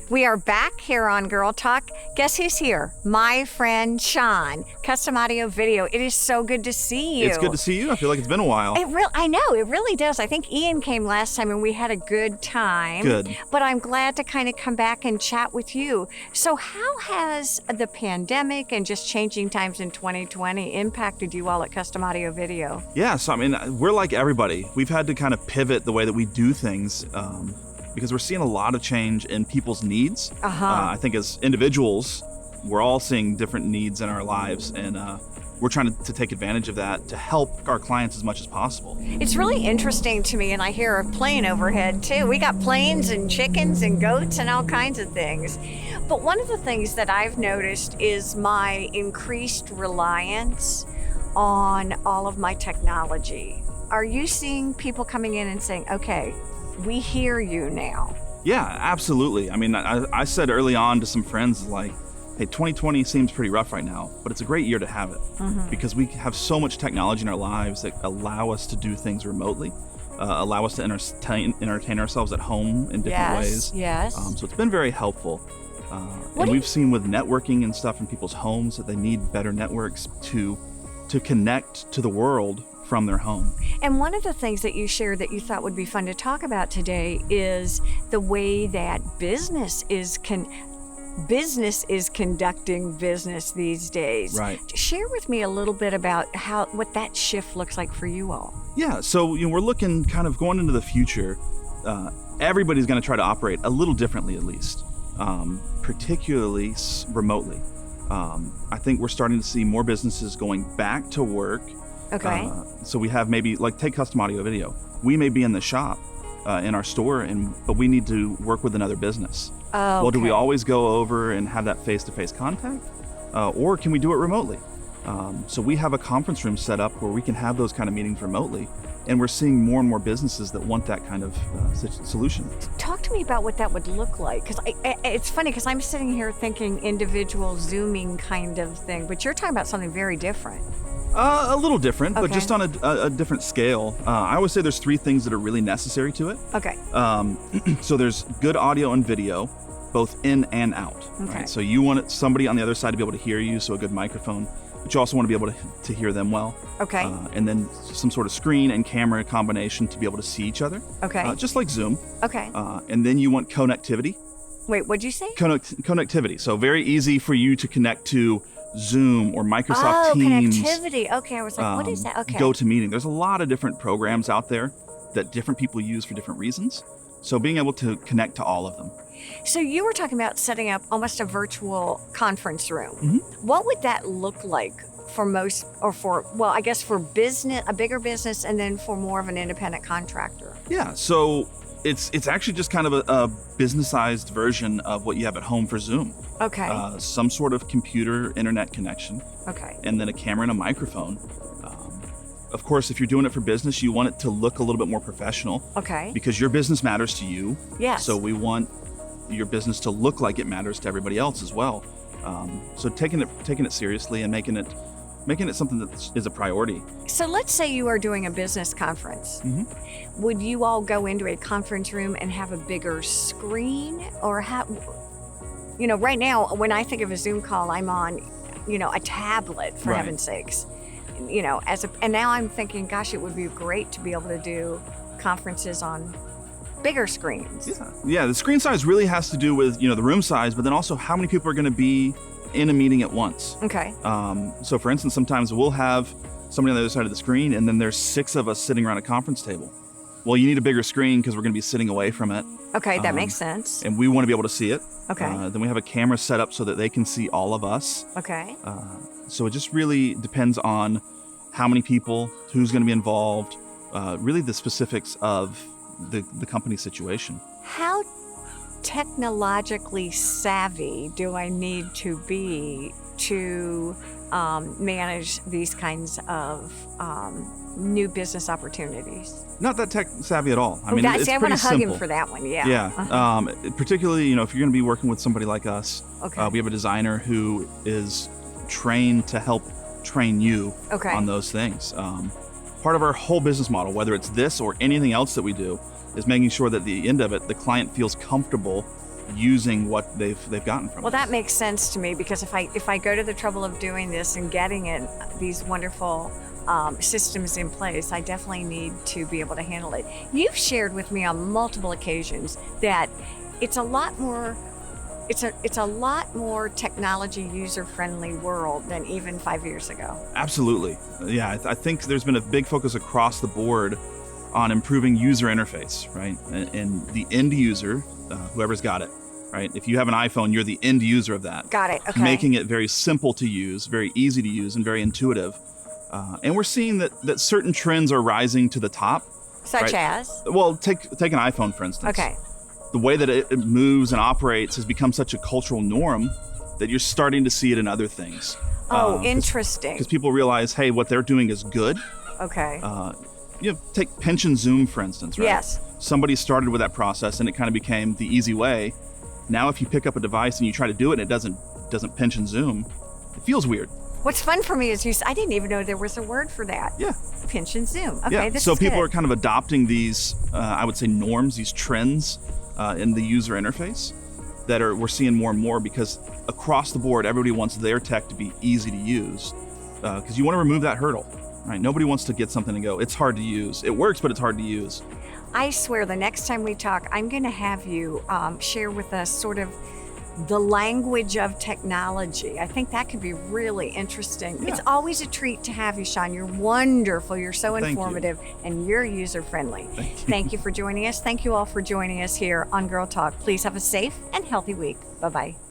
We are back here on Girl Talk. Guess who's here? My friend Sean, Custom Audio Video. It is so good to see you. It's good to see you. I feel like it's been a while. I know, it really does. I think Ian came last time and we had a good time. Good. But I'm glad to kind of come back and chat with you. So how has the pandemic and just changing times in 2020 impacted you all at Custom Audio Video? Yeah, so I mean, we're like everybody. We've had to kind of pivot the way that we do things. Because we're seeing a lot of change in people's needs. I think as individuals, we're all seeing different needs in our lives, and we're trying to take advantage of that to help our clients as much as possible. It's really interesting to me, and I hear a plane overhead too. We got planes and chickens and goats and all kinds of things. But one of the things that I've noticed is my increased reliance on all of my technology. Are you seeing people coming in and saying, okay, we hear you now? Yeah, absolutely. I mean, I said early on to some friends, like, hey, 2020 seems pretty rough right now, but it's a great year to have it because we have so much technology in our lives that allow us to do things remotely, allow us to entertain ourselves at home in different ways. Yes. So it's been very helpful. And we've seen with networking and stuff in people's homes that they need better networks to connect to the world from their home. And one of the things that you shared that you thought would be fun to talk about today is the way that business is conducting business these days. Right. Share with me a little bit about what that shift looks like for you all. Yeah, so we're looking kind of going into the future. Everybody's going to try to operate a little differently, at least, particularly remotely. I think we're starting to see more businesses going back to work. Okay. So we have maybe, like, take Custom Audio Video. We may be in the shop, in our store, but we need to work with another business. Oh, well, do we always go over and have that face-to-face contact? Or can we do it remotely? So we have a conference room set up where we can have those kind of meetings remotely. And we're seeing more and more businesses that want that kind of solution. Talk to me about what that would look like. Because it's funny, because I'm sitting here thinking individual Zooming kind of thing, but you're talking about something very different. A little different, but just on a different scale. I always say there's three things that are really necessary to it. Okay. So there's good audio and video, both in and out. Okay. Right? So you want somebody on the other side to be able to hear you, so a good microphone, but you also want to be able to hear them well. Okay. And then some sort of screen and camera combination to be able to see each other. Okay. Just like Zoom. Okay. And then you want connectivity. Wait, what'd you say? Connectivity. So very easy for you to connect to Zoom or Microsoft Teams. Connectivity. Okay, I was like, what is that? Okay. GoToMeeting. There's a lot of different programs out there that different people use for different reasons. So being able to connect to all of them. So you were talking about setting up almost a virtual conference room. What would that look like for most, or I guess for business, a bigger business, and then for more of an independent contractor? Yeah, so it's actually just kind of a business-sized version of what you have at home for Zoom. Okay. Some sort of computer internet connection. Okay. And then a camera and a microphone. Of course, if you're doing it for business, you want it to look a little bit more professional. Okay. Because your business matters to you. Yes. So we want your business to look like it matters to everybody else as well. So taking it seriously and making it something that is a priority. So let's say you are doing a business conference. Would you all go into a conference room and have a bigger screen, or right now when I think of a Zoom call, I'm on, a tablet, for heaven's sakes. And now I'm thinking, gosh, it would be great to be able to do conferences on bigger screens. Yeah, the screen size really has to do with, the room size, but then also how many people are going to be in a meeting at once. Okay. So for instance, sometimes we'll have somebody on the other side of the screen, and then there's 6 of us sitting around a conference table. Well, you need a bigger screen because we're going to be sitting away from it. Okay, that makes sense. And we want to be able to see it. Okay. Then we have a camera set up so that they can see all of us. Okay. So it just really depends on how many people, who's going to be involved, really the specifics of the company situation. How technologically savvy do I need to be to manage these kinds of new business opportunities? Not that tech savvy at all. I want to hug him for that one. Yeah. Yeah. Particularly, if you're going to be working with somebody like us, we have a designer who is trained to help train you on those things. Part of our whole business model, whether it's this or anything else that we do, is making sure that at the end of it, the client feels comfortable using what they've gotten from Well, us. that makes sense to me, because if I go to the trouble of doing this and getting it, these wonderful systems in place, I definitely need to be able to handle it. You've shared with me on multiple occasions that it's a lot more technology user-friendly world than even 5 years ago. Absolutely. Yeah, I think there's been a big focus across the board on improving user interface, right? And the end user, whoever's got it, right? If you have an iPhone, you're the end user of that. Got it. Okay. Making it very simple to use, very easy to use, and very intuitive. And we're seeing that certain trends are rising to the top. Such right? as? Well, take an iPhone, for instance. Okay. The way that it moves and operates has become such a cultural norm that you're starting to see it in other things. Oh, interesting. Because people realize, hey, what they're doing is good. Okay. Take pinch and zoom, for instance, right? Yes. Somebody started with that process and it kind of became the easy way. Now, if you pick up a device and you try to do it and it doesn't pinch and zoom, it feels weird. What's fun for me is I didn't even know there was a word for that. Yeah. Pinch and zoom. Okay, yeah. this So is people good. are kind of adopting these, I would say, norms, these trends in the user interface that we're seeing more and more, because across the board, everybody wants their tech to be easy to use, because you want to remove that hurdle, right? Nobody wants to get something and go, it's hard to use. It works, but it's hard to use. I swear the next time we talk, I'm going to have you share with us sort of the language of technology. I think that could be really interesting. Yeah. It's always a treat to have you, Sean. You're wonderful. You're so Thank you. informative, and you're user-friendly. Thank you for joining us. Thank you all for joining us here on Girl Talk. Please have a safe and healthy week. Bye-bye.